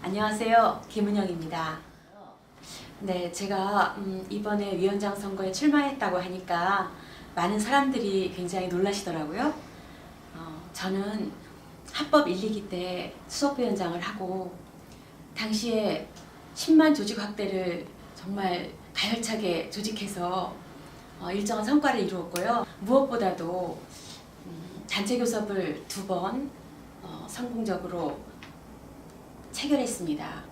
안녕하세요. 김은영입니다. 네, 제가 이번에 위원장 선거에 출마했다고 하니까 많은 사람들이 굉장히 놀라시더라고요. 저는 합법 1, 2기 때 수석부위원장을 하고 당시에 10만 조직 확대를 정말 가열차게 조직해서 일정한 성과를 이루었고요. 무엇보다도 단체 교섭을 2번 성공적으로 체결했습니다.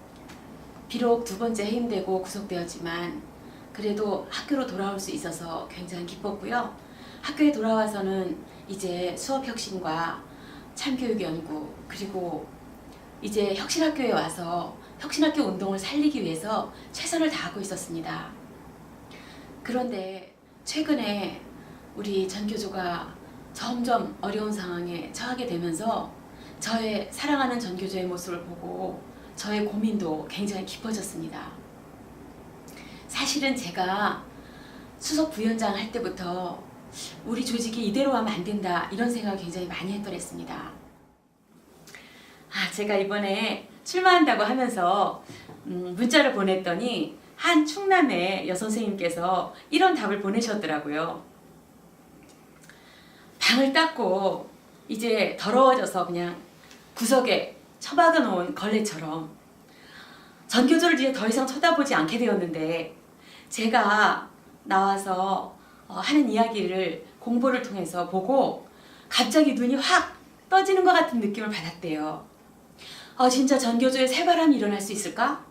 비록 2번째 해임되고 구속되었지만 그래도 학교로 돌아올 수 있어서 굉장히 기뻤고요. 학교에 돌아와서는 이제 수업혁신과 참교육 연구 그리고 이제 혁신학교에 와서 혁신학교 운동을 살리기 위해서 최선을 다하고 있었습니다. 그런데 최근에 우리 전교조가 점점 어려운 상황에 처하게 되면서 저의 사랑하는 전교조의 모습을 보고 저의 고민도 굉장히 깊어졌습니다. 사실은 제가 수석 부위원장 할 때부터 우리 조직이 이대로 하면 안 된다 이런 생각을 굉장히 많이 했더랬습니다. 제가 이번에 출마한다고 하면서 문자를 보냈더니 한 충남의 여선생님께서 이런 답을 보내셨더라고요. 방을 닦고 이제 더러워져서 그냥 구석에 처박아 놓은 걸레처럼 전교조를 이제 더 이상 쳐다보지 않게 되었는데 제가 나와서 하는 이야기를 공보를 통해서 보고 갑자기 눈이 확 떠지는 것 같은 느낌을 받았대요. 진짜 전교조에 새바람이 일어날 수 있을까?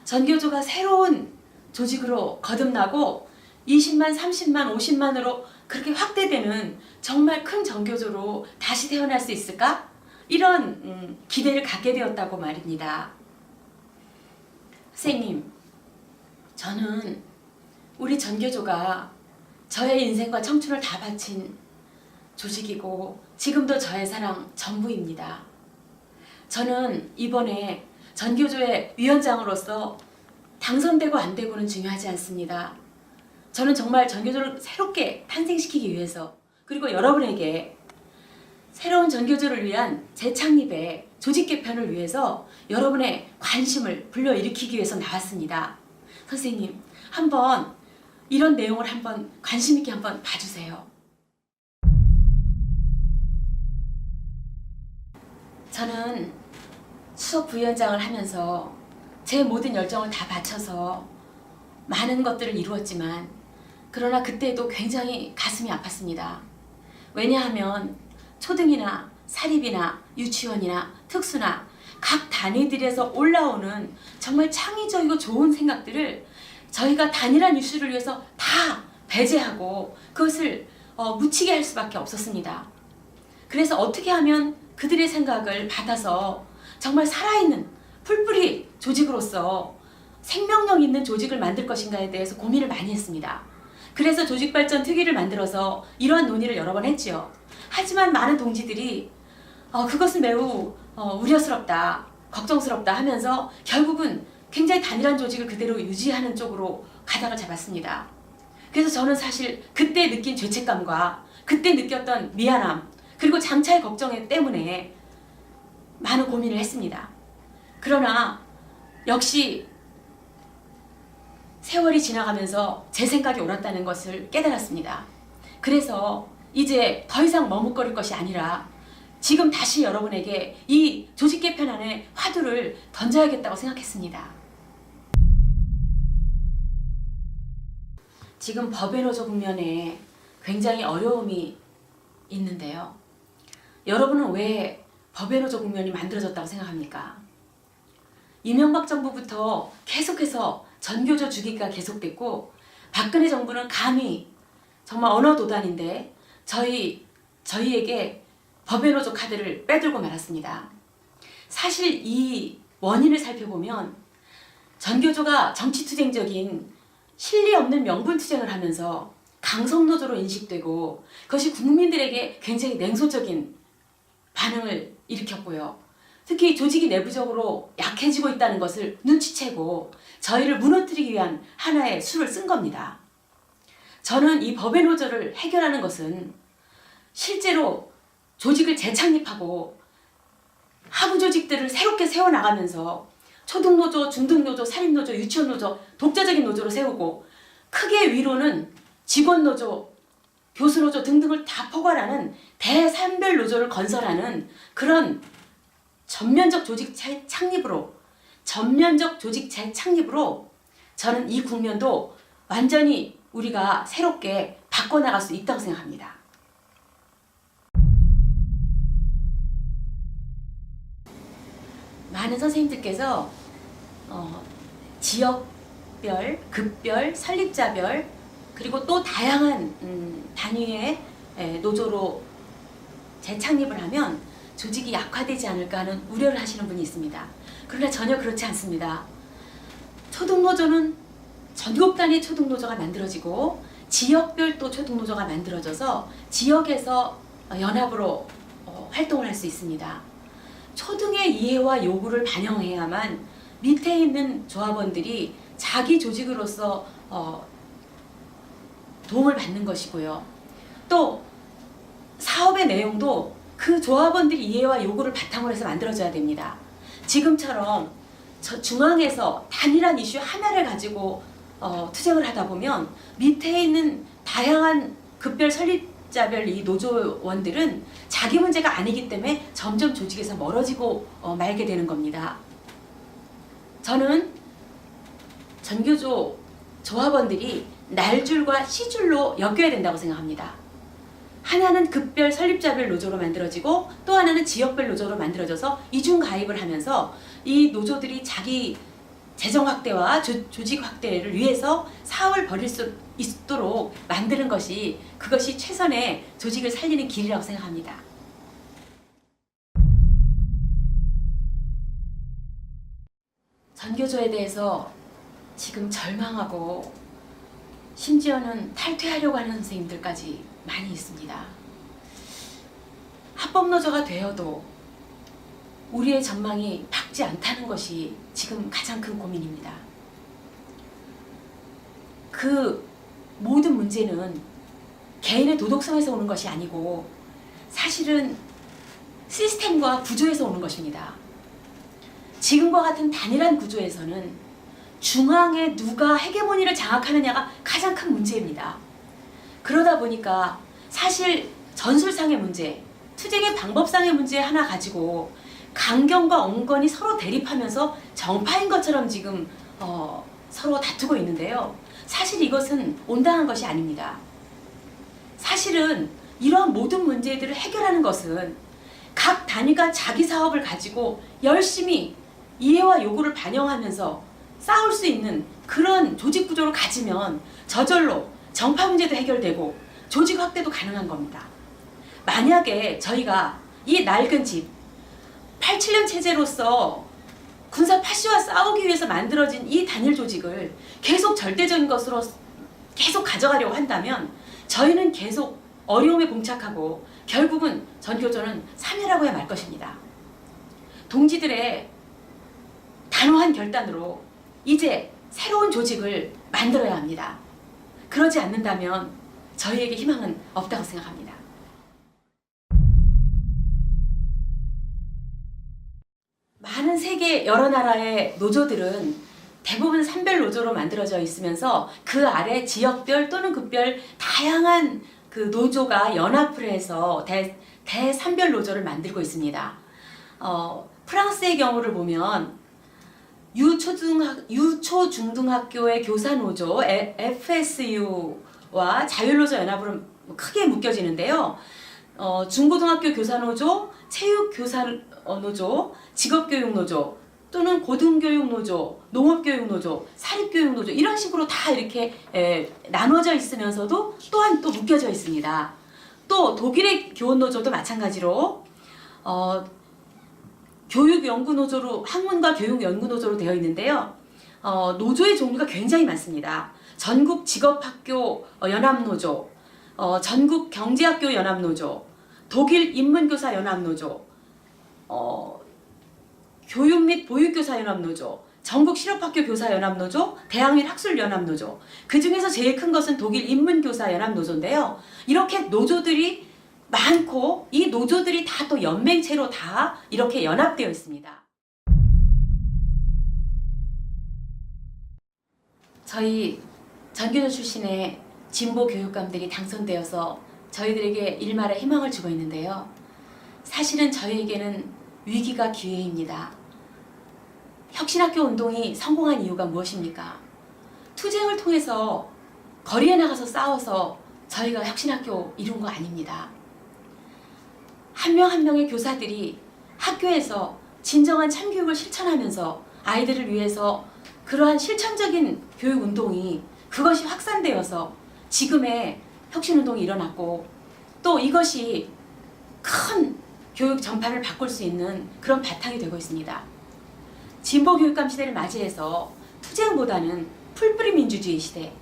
전교조가 새로운 조직으로 거듭나고 20만, 30만, 50만으로 그렇게 확대되는 정말 큰 전교조로 다시 태어날 수 있을까? 이런 기대를 갖게 되었다고 말입니다. 선생님, 저는 우리 전교조가 저의 인생과 청춘을 다 바친 조직이고 지금도 저의 사랑 전부입니다. 저는 이번에 전교조의 위원장으로서 당선되고 안 되고는 중요하지 않습니다. 저는 정말 전교조를 새롭게 탄생시키기 위해서 그리고 여러분에게 새로운 전교조를 위한 재창립의 조직 개편을 위해서 여러분의 관심을 불러일으키기 위해서 나왔습니다. 선생님, 한번 이런 내용을 한번 관심 있게 한번 봐주세요. 저는 수석 부위원장을 하면서 제 모든 열정을 다 바쳐서 많은 것들을 이루었지만 그러나 그때도 굉장히 가슴이 아팠습니다. 왜냐하면 초등이나 사립이나 유치원이나 특수나 각 단위들에서 올라오는 정말 창의적이고 좋은 생각들을 저희가 단일한 이슈를 위해서 다 배제하고 그것을 묻히게 할 수밖에 없었습니다. 그래서 어떻게 하면 그들의 생각을 받아서 정말 살아있는 풀뿌리 조직으로서 생명력 있는 조직을 만들 것인가에 대해서 고민을 많이 했습니다. 그래서 조직발전 특위를 만들어서 이러한 논의를 여러 번 했지요. 하지만 많은 동지들이 그것은 매우 우려스럽다, 걱정스럽다 하면서 결국은 굉장히 단일한 조직을 그대로 유지하는 쪽으로 가닥을 잡았습니다. 그래서 저는 사실 그때 느낀 죄책감과 그때 느꼈던 미안함 그리고 장차의 걱정 때문에 많은 고민을 했습니다. 그러나 역시 세월이 지나가면서 제 생각이 옳았다는 것을 깨달았습니다. 그래서 이제 더 이상 머뭇거릴 것이 아니라 지금 다시 여러분에게 이 조직 개편안의 화두를 던져야겠다고 생각했습니다. 지금 법의 노조 국면에 굉장히 어려움이 있는데요. 여러분은 왜 법의 노조 국면이 만들어졌다고 생각합니까? 이명박 정부부터 계속해서 전교조 주기가 계속됐고 박근혜 정부는 감히 정말 언어도단인데 저희에게 법의 노조 카드를 빼들고 말았습니다. 사실 이 원인을 살펴보면 전교조가 정치투쟁적인 실리 없는 명분투쟁을 하면서 강성노조로 인식되고 그것이 국민들에게 굉장히 냉소적인 반응을 일으켰고요. 특히 조직이 내부적으로 약해지고 있다는 것을 눈치채고 저희를 무너뜨리기 위한 하나의 수를 쓴 겁니다. 저는 이 법의 노조를 해결하는 것은 실제로 조직을 재창립하고 하부 조직들을 새롭게 세워나가면서 초등노조, 중등노조, 사립노조, 유치원노조, 독자적인 노조로 세우고 크게 위로는 직원노조, 교수노조 등등을 다 포괄하는 대산별 노조를 건설하는 그런 전면적 조직 창립으로 저는 이 국면도 완전히 우리가 새롭게 바꿔나갈 수 있다고 생각합니다. 많은 선생님들께서 지역별, 급별, 설립자별 그리고 또 다양한 단위의 노조로 재창립을 하면 조직이 약화되지 않을까 하는 우려를 하시는 분이 있습니다. 그러나 전혀 그렇지 않습니다. 초등노조는 전국 단위 초등노조가 만들어지고 지역별 또 초등노조가 만들어져서 지역에서 연합으로 활동을 할 수 있습니다. 초등의 이해와 요구를 반영해야만 밑에 있는 조합원들이 자기 조직으로서 도움을 받는 것이고요. 또 사업의 내용도 그 조합원들이 이해와 요구를 바탕으로 해서 만들어져야 됩니다. 지금처럼 중앙에서 단일한 이슈 하나를 가지고 투쟁을 하다 보면 밑에 있는 다양한 급별 설립자별 이 노조원들은 자기 문제가 아니기 때문에 점점 조직에서 멀어지고 말게 되는 겁니다. 저는 전교조 조합원들이 날줄과 시줄로 엮여야 된다고 생각합니다. 하나는 급별 설립자별 노조로 만들어지고 또 하나는 지역별 노조로 만들어져서 이중 가입을 하면서 이 노조들이 자기 재정 확대와 조직 확대를 위해서 사업을 벌일 수 있도록 만드는 것이 그것이 최선의 조직을 살리는 길이라고 생각합니다. 전교조에 대해서 지금 절망하고 심지어는 탈퇴하려고 하는 선생님들까지 많이 있습니다. 합법노조가 되어도 우리의 전망이 밝지 않다는 것이 지금 가장 큰 고민입니다. 그 모든 문제는 개인의 도덕성에서 오는 것이 아니고 사실은 시스템과 구조에서 오는 것입니다. 지금과 같은 단일한 구조에서는 중앙에 누가 헤게모니를 장악하느냐가 가장 큰 문제입니다. 그러다 보니까 사실 전술상의 문제, 투쟁의 방법상의 문제 하나 가지고 강경과 온건이 서로 대립하면서 정파인 것처럼 지금 서로 다투고 있는데요. 사실 이것은 온당한 것이 아닙니다. 사실은 이러한 모든 문제들을 해결하는 것은 각 단위가 자기 사업을 가지고 열심히 이해와 요구를 반영하면서 싸울 수 있는 그런 조직 구조를 가지면 저절로 정파 문제도 해결되고 조직 확대도 가능한 겁니다. 만약에 저희가 이 낡은 집 87년 체제로서 군사 파시와 싸우기 위해서 만들어진 이 단일 조직을 계속 절대적인 것으로 계속 가져가려고 한다면 저희는 계속 어려움에 봉착하고 결국은 전교조는 사멸하고야 말 것입니다. 동지들의 단호한 결단으로 이제 새로운 조직을 만들어야 합니다. 그러지 않는다면 저희에게 희망은 없다고 생각합니다. 많은 세계 여러 나라의 노조들은 대부분 산별 노조로 만들어져 있으면서 그 아래 지역별 또는 급별 다양한 그 노조가 연합을 해서 대산별 노조를 만들고 있습니다. 프랑스의 경우를 보면 유초중등학교의 교사노조 FSU와 자율노조 연합으로 크게 묶여지는데요. 중고등학교 교사노조, 체육교사노조, 직업교육노조 또는 고등교육노조, 농업교육노조, 사립교육노조 이런 식으로 다 이렇게 나눠져 있으면서도 또한 또 묶여져 있습니다. 또 독일의 교원노조도 마찬가지로 교육연구노조로 학문과 교육연구노조로 되어 있는데요. 노조의 종류가 굉장히 많습니다. 전국 직업학교 연합노조, 전국 경제학교 연합노조, 독일 인문교사 연합노조, 교육 및 보육교사 연합노조, 전국 실업학교 교사 연합노조, 대학 및 학술 연합노조. 그 중에서 제일 큰 것은 독일 인문교사 연합노조인데요. 이렇게 노조들이 많고 이 노조들이 다 또 연맹체로 다 이렇게 연합되어 있습니다. 저희 전교조 출신의 진보 교육감들이 당선되어서 저희들에게 일말의 희망을 주고 있는데요. 사실은 저희에게는 위기가 기회입니다. 혁신학교 운동이 성공한 이유가 무엇입니까? 투쟁을 통해서 거리에 나가서 싸워서 저희가 혁신학교 이룬 거 아닙니다. 한 명 한 명의 교사들이 학교에서 진정한 참교육을 실천하면서 아이들을 위해서 그러한 실천적인 교육운동이 그것이 확산되어서 지금의 혁신운동이 일어났고 또 이것이 큰 교육 전파를 바꿀 수 있는 그런 바탕이 되고 있습니다. 진보 교육감 시대를 맞이해서 투쟁보다는 풀뿌리 민주주의 시대,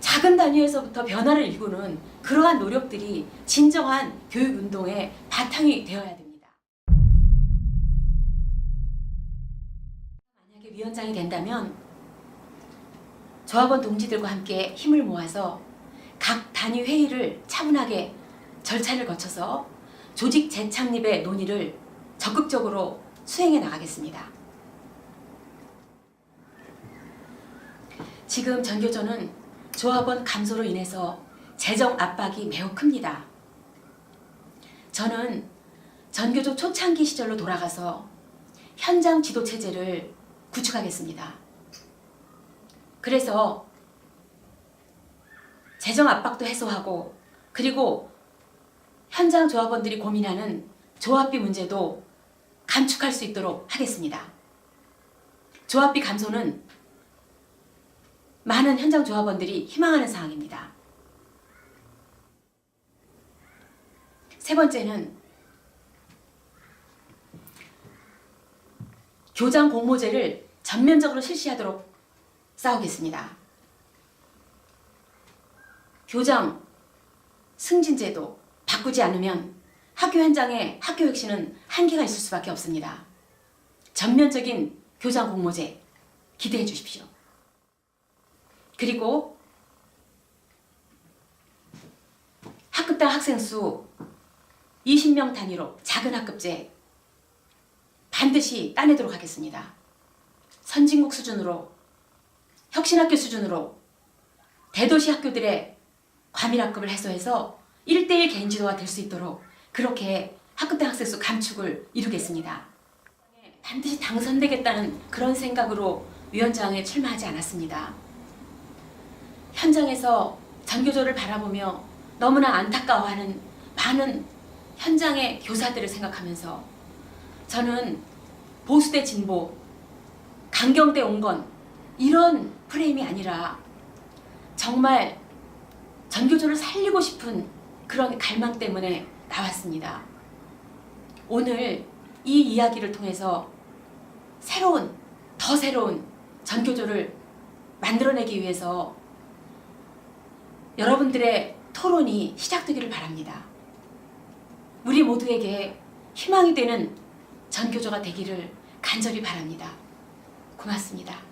작은 단위에서부터 변화를 일구는 그러한 노력들이 진정한 교육운동의 바탕이 되어야 됩니다. 만약에 위원장이 된다면 조합원 동지들과 함께 힘을 모아서 각 단위 회의를 차분하게 절차를 거쳐서 조직 재창립의 논의를 적극적으로 수행해 나가겠습니다. 지금 전교조는 조합원 감소로 인해서 재정 압박이 매우 큽니다. 저는 전교조 초창기 시절로 돌아가서 현장 지도 체제를 구축하겠습니다. 그래서 재정 압박도 해소하고 그리고 현장 조합원들이 고민하는 조합비 문제도 감축할 수 있도록 하겠습니다. 조합비 감소는 많은 현장 조합원들이 희망하는 사항입니다. 세 번째는 교장 공모제를 전면적으로 실시하도록 싸우겠습니다. 교장 승진제도 바꾸지 않으면 학교 현장에 학교 혁신은 한계가 있을 수밖에 없습니다. 전면적인 교장 공모제 기대해 주십시오. 그리고 학급당 학생 수 20명 단위로 작은 학급제 반드시 따내도록 하겠습니다. 선진국 수준으로, 혁신학교 수준으로 대도시 학교들의 과밀학급을 해소해서 1:1 개인지도가 될 수 있도록 그렇게 학급당 학생 수 감축을 이루겠습니다. 반드시 당선되겠다는 그런 생각으로 위원장에 출마하지 않았습니다. 현장에서 전교조를 바라보며 너무나 안타까워하는 많은 현장의 교사들을 생각하면서 저는 보수대 진보, 강경대 온건 이런 프레임이 아니라 정말 전교조를 살리고 싶은 그런 갈망 때문에 나왔습니다. 오늘 이 이야기를 통해서 더 새로운 전교조를 만들어내기 위해서 여러분들의 토론이 시작되기를 바랍니다. 우리 모두에게 희망이 되는 전교조가 되기를 간절히 바랍니다. 고맙습니다.